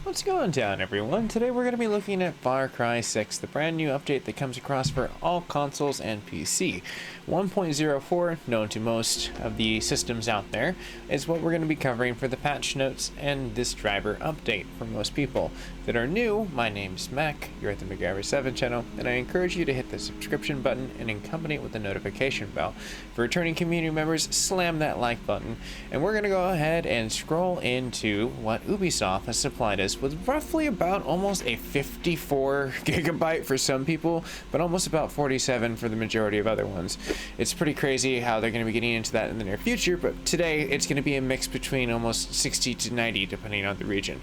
What's going down, everyone? Today we're going to be looking at Far Cry 6, the brand new update that comes across for all consoles and PC. 1.04, known to most of the systems out there, is what we're going to be covering for the patch notes and this driver update for most people that are new. My name's Mac, you're at the MacGyver7 channel, and I encourage you to hit the subscription button and accompany it with the notification bell. For returning community members, slam that like button, and we're going to go ahead and scroll into what Ubisoft has supplied us with roughly about almost a 54 gigabyte for some people, but almost about 47 for the majority of other ones. It's pretty crazy how they're going to be getting into that in the near future, but today it's going to be a mix between almost 60 to 90 depending on the region.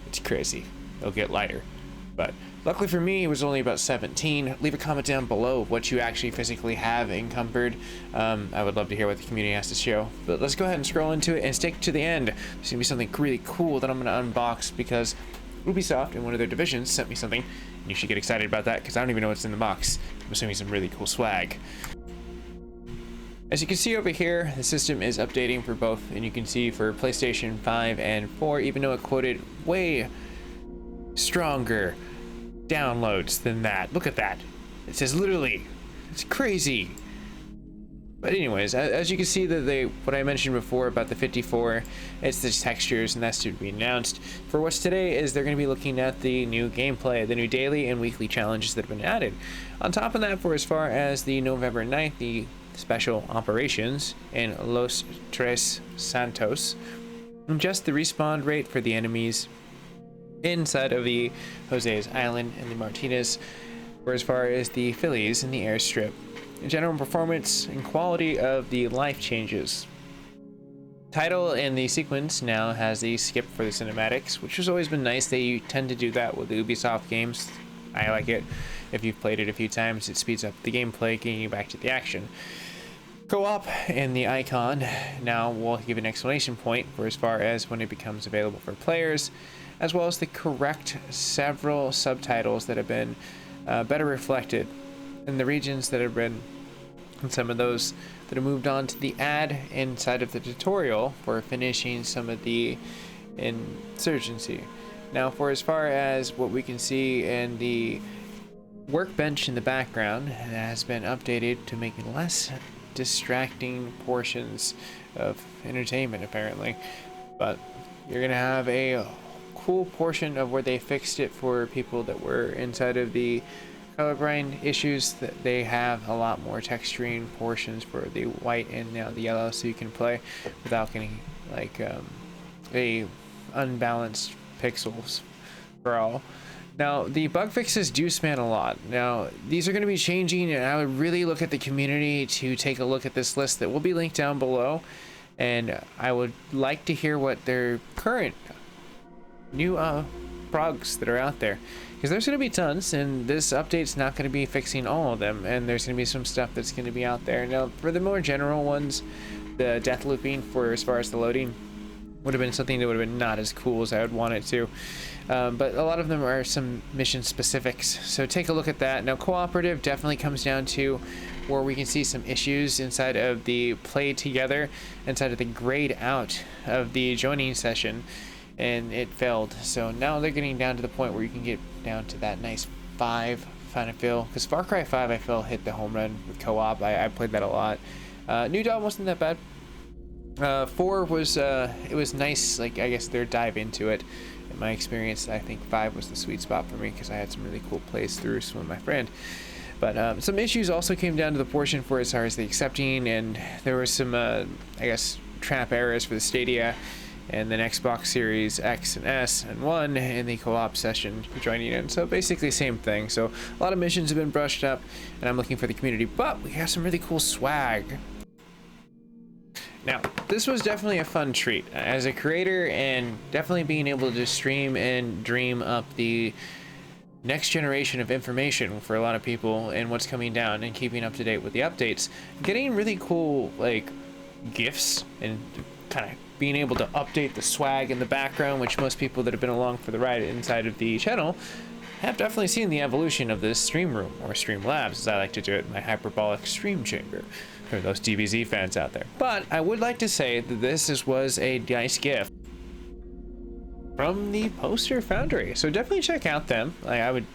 It's crazy. It'll get lighter. But luckily for me, it was only about 17. Leave a comment down below what you actually physically have encumbered. I would love to hear what the community has to show. But let's go ahead and scroll into it and stick to the end. There's going to be something really cool that I'm going to unbox because Ubisoft in one of their divisions sent me something. And you should get excited about that because I don't even know what's in the box. I'm assuming some really cool swag. As you can see over here, the system is updating for both, and you can see for PlayStation 5 and 4, even though it quoted way stronger downloads than that. Look at that. It says literally. It's crazy. But anyways, as you can see, that what I mentioned before about the 54, it's the textures, and that's to be announced. For what's today is they're going to be looking at the new gameplay, the new daily and weekly challenges that have been added. On top of that, for as far as the November 9th, the special operations in Los Tres Santos, just the respawn rate for the enemies inside of the Jose's Island and the Martinez, or as far as the Phillies in the airstrip. The general performance and quality of the life changes. Title and the sequence now has the skip for the cinematics, which has always been nice. They tend to do that with the Ubisoft games. I like it. If you've played it a few times, it speeds up the gameplay, getting you back to the action. Co-op and the icon now will give an exclamation point for as far as when it becomes available for players, as well as the correct several subtitles that have been better reflected in the regions that have been, and some of those that have moved on to the ad inside of the tutorial for finishing some of the insurgency. Now, for as far as what we can see in the workbench in the background, it has been updated to make less distracting portions of entertainment, apparently. But you're gonna have a cool portion of where they fixed it for people that were inside of the colorblind issues, that they have a lot more texturing portions for the white and now the yellow, so you can play without getting like a unbalanced pixels for all. Now, the bug fixes do span a lot. Now, these are going to be changing, and I would really look at the community to take a look at this list that will be linked down below, and I would like to hear what their current new bugs that are out there, because there's going to be tons, and this update's not going to be fixing all of them, and there's going to be some stuff that's going to be out there. Now, for the more general ones, the death looping for as far as the loading would have been something that would have been not as cool as I would want it to. But a lot of them are some mission specifics, so take a look at that. Now, cooperative definitely comes down to where we can see some issues inside of the play together, inside of the grayed out of the joining session, and it failed. So now they're getting down to the point where you can get down to that nice 5 kind of feel, because Far Cry 5 I feel hit the home run with co-op. I played that a lot. New Dawn wasn't that bad. 4 was it was nice, like I guess their dive into it. In my experience, I think 5 was the sweet spot for me because I had some really cool plays through some of my friend. But some issues also came down to the portion for as far as the accepting, and there were some I guess trap errors for the Stadia and then Xbox Series X and S and 1 in the co-op session for joining in. So basically same thing. So a lot of missions have been brushed up, and I'm looking for the community, but we have some really cool swag. Now, this was definitely a fun treat as a creator, and definitely being able to stream and dream up the next generation of information for a lot of people and what's coming down, and keeping up to date with the updates. Getting really cool like gifts and kind of being able to update the swag in the background, which most people that have been along for the ride inside of the channel have definitely seen the evolution of this stream room, or stream labs as I like to do it, my hyperbolic stream chamber, for those DBZ fans out there. But I would like to say that this was a nice gift from the poster Foundry. So definitely check out them. Like, I would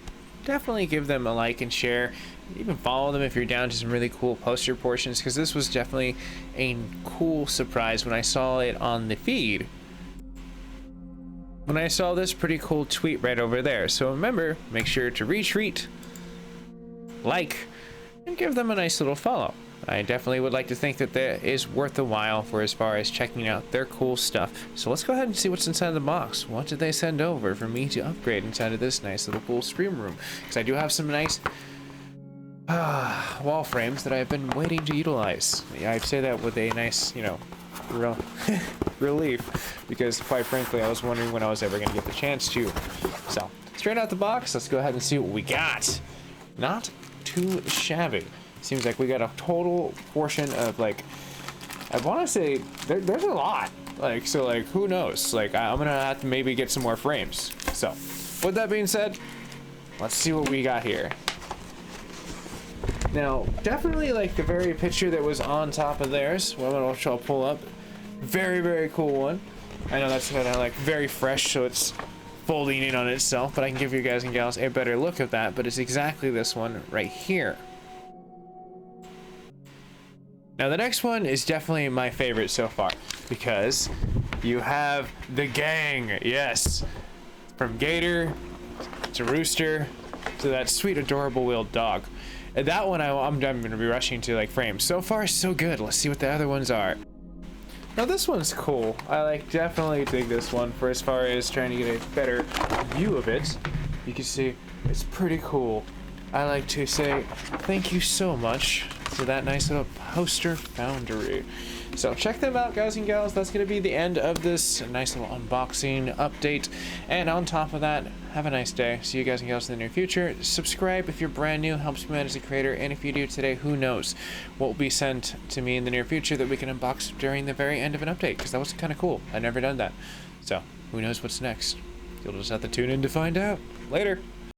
definitely give them a like and share. Even follow them if you're down to some really cool poster portions, because this was definitely a cool surprise when I saw it on the feed. When I saw this pretty cool tweet right over there. So remember, make sure to retweet, like, and give them a nice little follow. I definitely would like to think that that is worth the while for as far as checking out their cool stuff. So let's go ahead and see what's inside the box. What did they send over for me to upgrade inside of this nice little cool stream room? Because I do have some nice wall frames that I've been waiting to utilize. Yeah, I'd say that with a nice, you know, real relief, because quite frankly I was wondering when I was ever going to get the chance to. So straight out the box, let's go ahead and see what we got. Not too shabby. Seems like we got a total portion of, like, I want to say there's a lot, like, so like who knows, like I'm gonna have to maybe get some more frames. So with that being said, let's see what we got here. Now, definitely like the very picture that was on top of theirs, which I'll pull up. Very, very cool one. I know that's kind of like very fresh, so it's folding in on itself, but I can give you guys and gals a better look at that, but it's exactly this one right here. Now, the next one is definitely my favorite so far, because you have the gang, yes. From Gator to Rooster to that sweet, adorable wheeled dog. And that one I'm going to be rushing to like frame. So far, so good. Let's see what the other ones are. Now, this one's cool. I like definitely dig this one for as far as trying to get a better view of it. You can see it's pretty cool. I like to say thank you so much to that nice little poster Foundry. So check them out, guys and gals. That's going to be the end of this nice little unboxing update. And on top of that, have a nice day. See you guys and gals in the near future. Subscribe if you're brand new, helps me out as a creator. And if you do today, who knows what will be sent to me in the near future that we can unbox during the very end of an update, because that was kind of cool. I've never done that. So who knows what's next? You'll just have to tune in to find out. Later.